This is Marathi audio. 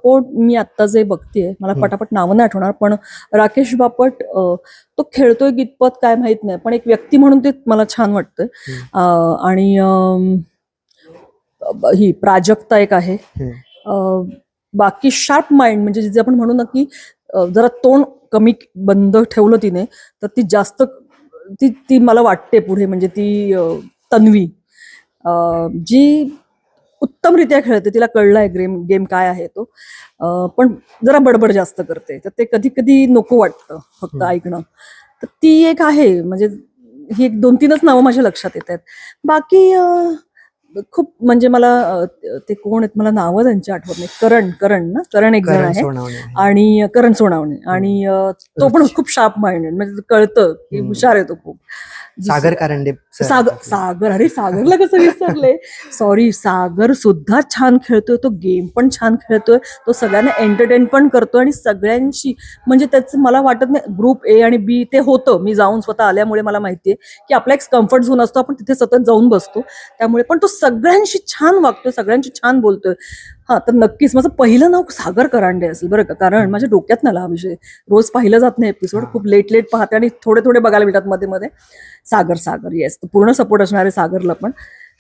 मी आता जे बघतेय मला पटापट नावं नाही आठवणार, पण राकेश बापट तो खेळतोय कितपत काय माहित नाही, पण एक व्यक्ती म्हणून ते मला छान वाटतंय. आणि ही प्राजक्ता एक आहे. बाकी शार्प माइंड, म्हणजे जे आपण म्हणू ना की जरा तोंड कमी बंद ठेवलं तिने तर ती जास्त ती ती मला वाटते पुढे, म्हणजे ती तन्वी जी उत्तमरित्या खेळते. तिला कळलाय गेम काय आहे तो, पण जरा बडबड जास्त करते, तर ते कधी कधी नको वाटतं फक्त ऐकणं. तर ती एक आहे, म्हणजे ही एक 2-3च नावं माझ्या लक्षात येत आहेत. बाकी खूप म्हणजे मला ते कोण आहेत मला नावं त्यांची आठवत नाही. करण एक जण आहे, आणि करण सोनावणे, आणि तो पण खूप शार्प माइंडेड, म्हणजे कळतं की हुशार आहे तो खूप. सागर कारंडे. सागर, अरे सागरला कसं विसरले, सॉरी. सागर सुद्धा छान खेळतोय, तो गेम पण छान खेळतोय, तो सगळ्यांना एंटरटेन पण करतोय, आणि सगळ्यांशी म्हणजे त्याचं मला वाटत नाही ग्रुप ए आणि बी ते होतं. मी जाऊन स्वतः आल्यामुळे मला माहितीये की आपला एक कम्फर्ट झोन असतो, आपण तिथे सतत जाऊन बसतो, त्यामुळे पण तो सगळ्यांशी छान वागतोय, सगळ्यांशी छान बोलतोय. हा, तर नक्कीच माझं पहिलं नाव सागर करांडे असेल बरं का, कारण माझ्या डोक्यात नाही हा विषय. रोज पाहिलं जात नाही एपिसोड, खूप लेट पाहते आणि थोडे बघायला मिळतात मध्ये मध्ये. सागर येस, पूर्ण सपोर्ट असणार आहे सागरला पण.